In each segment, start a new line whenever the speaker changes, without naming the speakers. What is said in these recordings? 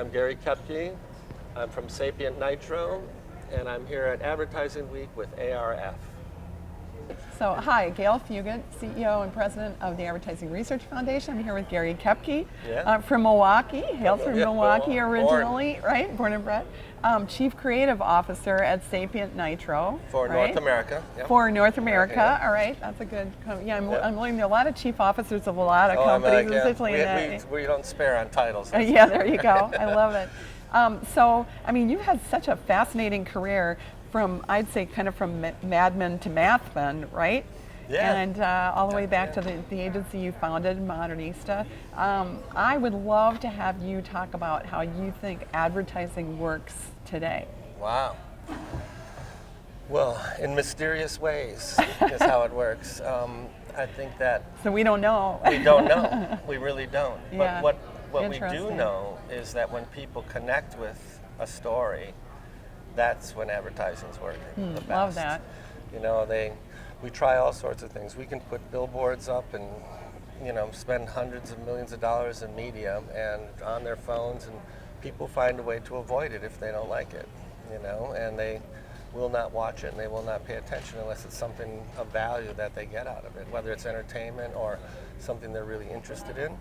I'm Gary Koepke. I'm from SapientNitro, and I'm here at Advertising Week with ARF.
So, hi, Gail Fugit, CEO and President of the Advertising Research Foundation. I'm here with Gary Koepke from Milwaukee, hails from Milwaukee originally, right? Born and bred. Chief Creative Officer at SapientNitro.
For North America. Yep.
For North America, all right. That's a good, I'm learning a lot of chief officers of a lot of companies, especially
we don't spare on titles.
Yeah, there you go. I love it. So, I mean, you've had such a fascinating career from, I'd say, kind of from madmen to mathmen, right?
Yeah.
And all the way back to the agency you founded, Modernista. I would love to have you talk about how you think advertising works today.
Wow. Well, in mysterious ways is how it works. I think that...
So we don't know.
We don't know. We really don't.
Yeah.
But what we do know is that when people connect with a story, that's when advertising's working the best.
Love that.
You know, we try all sorts of things. We can put billboards up and, spend hundreds of millions of dollars in media and on their phones, and people find a way to avoid it if they don't like it, and they will not watch it and they will not pay attention unless it's something of value that they get out of it, whether it's entertainment or something they're really interested in.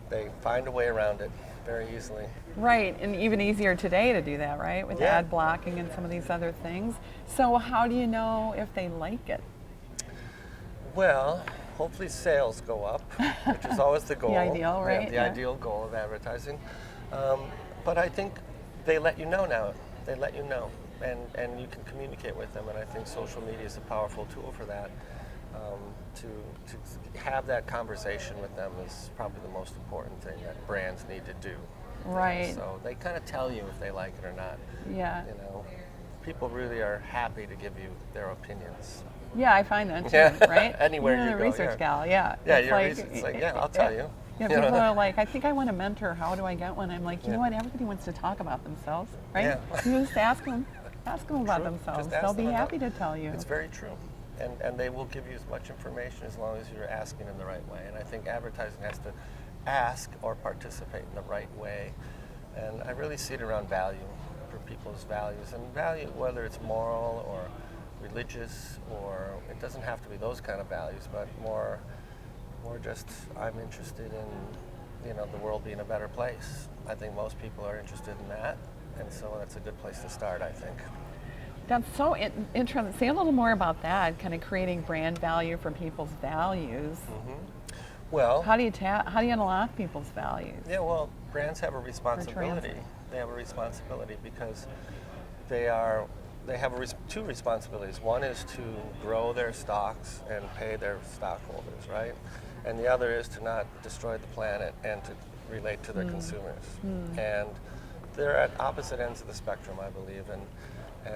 They find a way around it very easily.
Right, and even easier today to do that, right? With ad blocking and some of these other things. So how do you know if they like it?
Well, hopefully sales go up, which is always the goal.
The ideal, right?
Yeah, the ideal goal of advertising. But I think they let you know now. They let you know, and you can communicate with them, and I think social media is a powerful tool for that. To have that conversation with them is probably the most important thing that brands need to do.
Right.
So they kind of tell you if they like it or not.
Yeah.
People really are happy to give you their opinions.
Yeah, I find that too, right?
Anywhere you
go.
You're a
research gal,
Yeah,
it's
like, I'll tell you.
Yeah, people are like, I think I want a mentor. How do I get one? I'm like, you know what? Everybody wants to talk about themselves, right?
Yeah.
You just ask them about themselves. They'll be happy to tell you.
It's very true. And they will give you as much information as long as you're asking in the right way. And I think advertising has to ask or participate in the right way. And I really see it around value, for people's values. And value, whether it's moral or religious, or it doesn't have to be those kind of values, but more just, I'm interested in the world being a better place. I think most people are interested in that. And so that's a good place to start, I think.
That's so interesting. Say a little more about that, kind of creating brand value for people's values.
Mm-hmm. Well,
how do you unlock people's values?
Yeah, well, brands have a responsibility. They have a responsibility because they have two responsibilities. One is to grow their stocks and pay their stockholders, right? And the other is to not destroy the planet and to relate to their consumers. And they're at opposite ends of the spectrum, I believe, and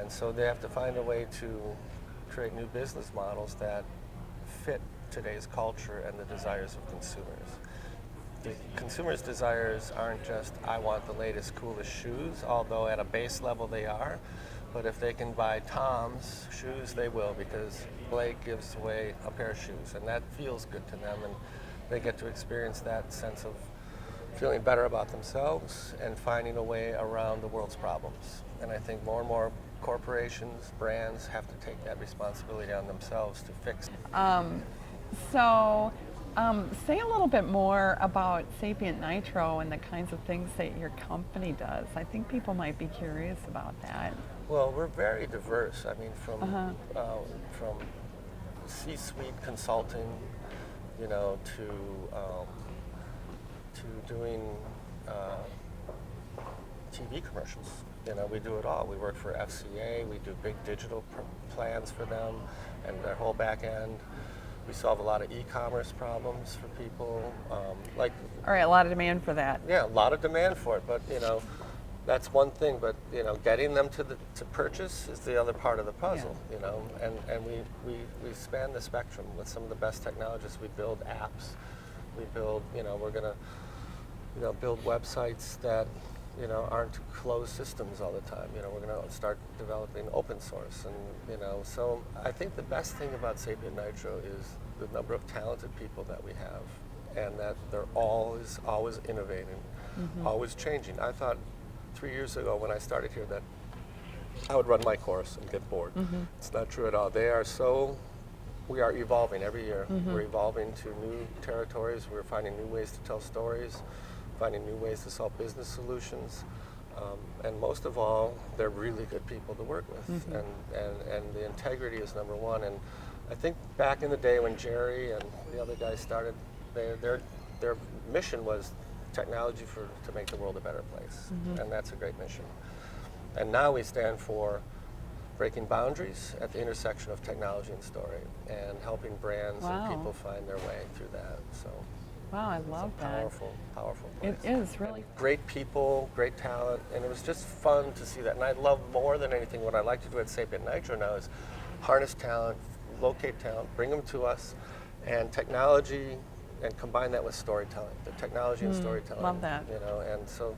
so they have to find a way to create new business models that fit today's culture and the desires of consumers. The consumers' desires aren't just, I want the latest, coolest shoes, although at a base level they are. But if they can buy Tom's shoes, they will, because Blake gives away a pair of shoes, and that feels good to them, and they get to experience that sense of feeling better about themselves and finding a way around the world's problems. And I think more and more corporations, brands have to take that responsibility on themselves to fix it.
Say a little bit more about SapientNitro and the kinds of things that your company does. I think people might be curious about that.
Well, we're very diverse. I mean, from C-suite consulting, to doing TV commercials. We do it all. We work for FCA. We do big digital plans for them and their whole back end. We solve a lot of e-commerce problems for people.
All right, a lot of demand for that.
Yeah, a lot of demand for it, but that's one thing. But getting them to purchase is the other part of the puzzle.
Yeah.
And we span the spectrum with some of the best technologists. We build apps. We build. We're gonna build websites that aren't closed systems all the time. We're going to start developing open source, and so I think the best thing about SapientNitro is the number of talented people that we have, and that they're always innovating, always changing. I thought 3 years ago when I started here that I would run my course and get bored. It's not true at all. We are evolving every year. We're evolving to new territories. We're finding new ways to tell stories, finding new ways to solve business solutions. And most of all, they're really good people to work with. And the integrity is number one. And I think back in the day when Jerry and the other guys started, their mission was technology to make the world a better place. And that's a great mission. And now we stand for breaking boundaries at the intersection of technology and story, and helping brands and people find their way through that. So,
wow, I love that.
Powerful, powerful place.
It is really.
And great people, great talent, and it was just fun to see that. And I love more than anything what I like to do at SapientNitro now is harness talent, locate talent, bring them to us, and technology, and combine that with storytelling. The technology and storytelling.
Love that.
You know, and so.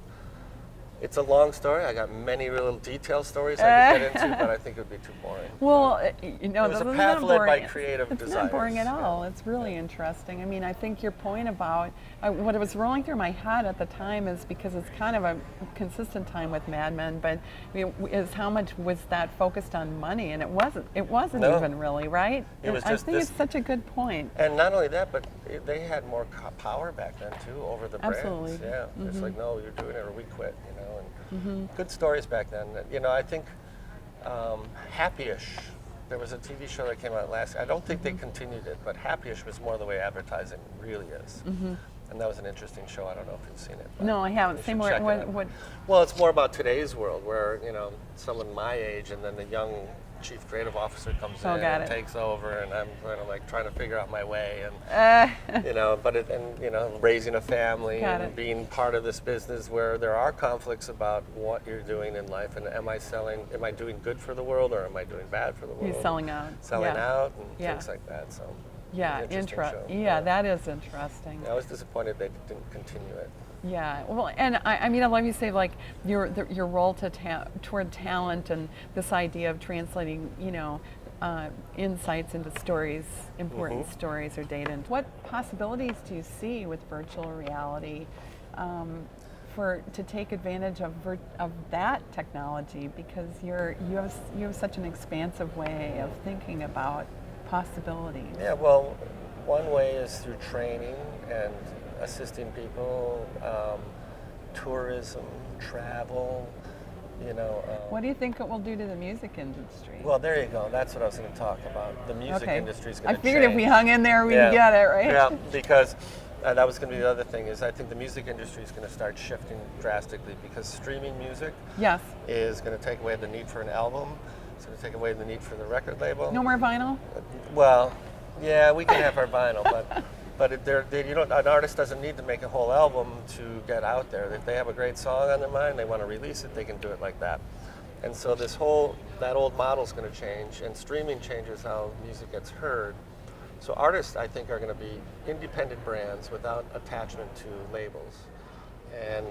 It's a long story. I got many little detailed stories I could get into, but I think it would be too boring.
Well, you know,
it was a path led by creative desires.
It's not boring at all. It's really interesting. I mean, I think your point about what was rolling through my head at the time is because it's kind of a consistent time with Mad Men, but I mean, is how much was that focused on money, and it wasn't. It wasn't
No.
even really, right?
It was
I
just
think
this,
it's such a good point.
And not only that, but they had more power back then too over the brands.
Absolutely.
Yeah, it's like, no, you're doing it or we quit. You know, and good stories back then. You know, I think Happy-ish. There was a TV show that came out last. I don't think they continued it, but Happy-ish was more the way advertising really is. And that was an interesting show. I don't know if you've seen it.
No, I haven't. Say more. What?
Well, it's more about today's world, where someone my age, and then the young chief creative officer comes in and takes over, and I'm kind of like trying to figure out my way, and raising a family and being part of this business where there are conflicts about what you're doing in life, and am I doing good for the world or am I doing bad for the world?
You're selling out.
Selling out and things like that. So.
Yeah,
Yeah,
that is interesting.
I was disappointed they didn't continue it.
Yeah, well, and I mean, I love you say like your role toward talent and this idea of translating, insights into stories, important stories or data. And what possibilities do you see with virtual reality to take advantage of that technology? Because you have such an expansive way of thinking about possibilities.
Yeah, well, one way is through training and assisting people, tourism, travel,
What do you think it will do to the music industry?
Well, there you go. That's what I was going to talk about. The music industry is going to change.
I figured if we hung in there, we'd get it, right?
Yeah, because that was going to be the other thing is I think the music industry is going to start shifting drastically because streaming music is going to take away the need for an album. It's going to take away the need for the record label.
No more vinyl?
Well, yeah, we can have our vinyl, but an artist doesn't need to make a whole album to get out there. If they have a great song on their mind, they want to release it, they can do it like that. And so that old model is going to change, and streaming changes how music gets heard. So artists, I think, are going to be independent brands without attachment to labels. And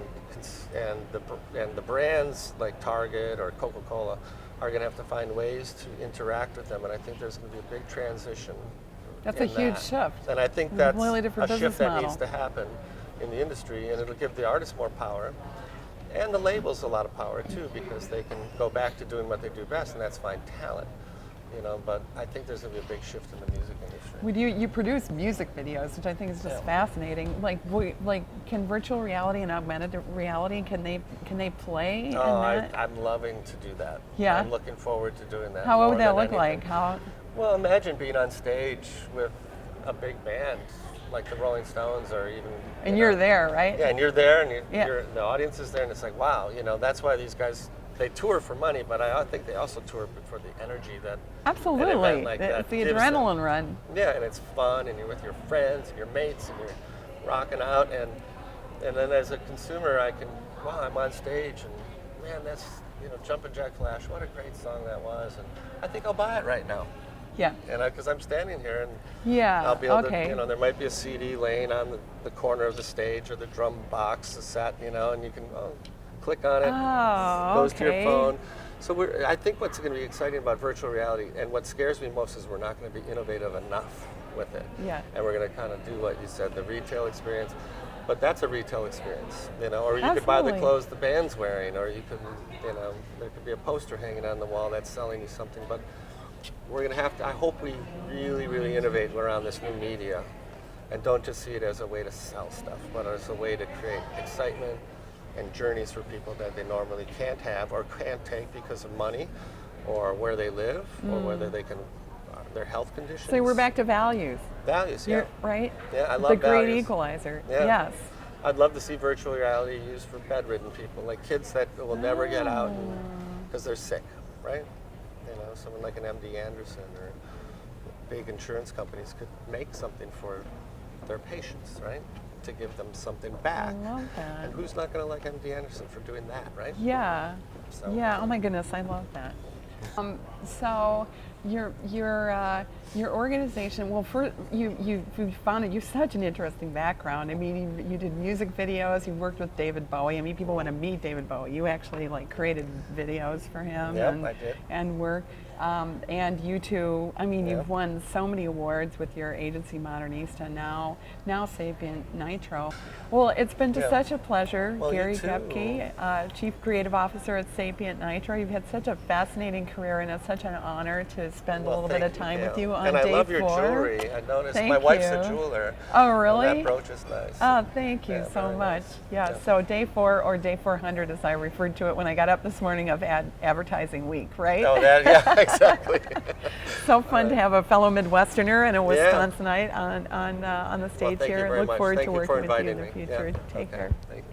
the brands like Target or Coca-Cola are going to have to find ways to interact with them, and I think there's going to be a big transition.
That's a huge shift.
And I think that's a shift that
model.
needs to happen in the industry, and it'll give the artists more power, and the labels a lot of power too, because they can go back to doing what they do best, and that's find talent. But I think there's going to be a big shift in the music industry.
You produce music videos, which I think is just fascinating. Can virtual reality and augmented reality can they play? in that?
I'm loving to do that.
Yeah.
I'm looking forward to doing that.
How would that look like?
Well, imagine being on stage with a big band like the Rolling Stones, or even.
And you're there, right?
Yeah, and you're there, and the audience is there, and it's like, wow, that's why these guys. They tour for money, but I think they also tour for the energy that
absolutely
an event like that
it's the
gives
adrenaline
them.
run.
Yeah, and it's fun, and you're with your friends and your mates, and you're rocking out, and then as a consumer, I'm on stage, and man, that's Jumpin' Jack Flash, what a great song that was, and I think I'll buy it right now.
Yeah.
And because I'm standing here, and
I'll
be able to, there might be a CD laying on the corner of the stage or the drum box, the set, and you can. Click on it, goes to your phone. So I think what's going to be exciting about virtual reality, and what scares me most, is we're not going to be innovative enough with it.
Yeah.
And we're going to kind of do what you said, the retail experience. But that's a retail experience, or you could buy the
Absolutely.
clothes the band's wearing, or you could, there could be a poster hanging on the wall that's selling you something. But we're going to have to, I hope we really, really innovate around this new media and don't just see it as a way to sell stuff, but as a way to create excitement and journeys for people that they normally can't have or can't take because of money or where they live or whether they can, their health conditions.
So we're back to values.
Values, yeah.
Right?
Yeah, I love
the great
values.
Equalizer.
Yeah.
Yes.
I'd love to see virtual reality used for bedridden people, like kids that will never get out because they're sick, right? Someone like an MD Anderson or big insurance companies could make something for their patients, right? To give them something back.
I love that.
And who's not going to like MD Anderson for doing that, right?
Yeah.
So.
Yeah. Oh my goodness, I love that. So your organization. Well, you founded. You have such an interesting background. I mean, you did music videos. You worked with David Bowie. I mean, people want to meet David Bowie. You actually created videos for him.
Yep,
and,
I did.
And work. And you two. I mean,
Yeah.
you've won so many awards with your agency Modernista. Now SapientNitro. Well, it's been just such a pleasure,
Well, you
Gary
too.
Koepke, Chief Creative Officer at SapientNitro. You've had such a fascinating career, and it's such an honor to spend a little bit of time with you on
and
day 4.
I love your jewelry. I noticed
Thank
my wife's
you.
a jeweler.
Oh,
And
really?
that brooch is nice.
Oh, thank you
Yeah,
so
very
much.
nice.
Yeah,
Yeah.
so day 4 or day 400, as I referred to it when I got up this morning of advertising week, right?
Oh, yeah, exactly.
So fun to have a fellow Midwesterner and a Wisconsinite on the stage
Well, thank
here.
you
And
very
look
much.
forward
Thank
to
you for
working with you in
inviting
the
me.
future.
Yeah.
Take
Okay.
care.
Thank you.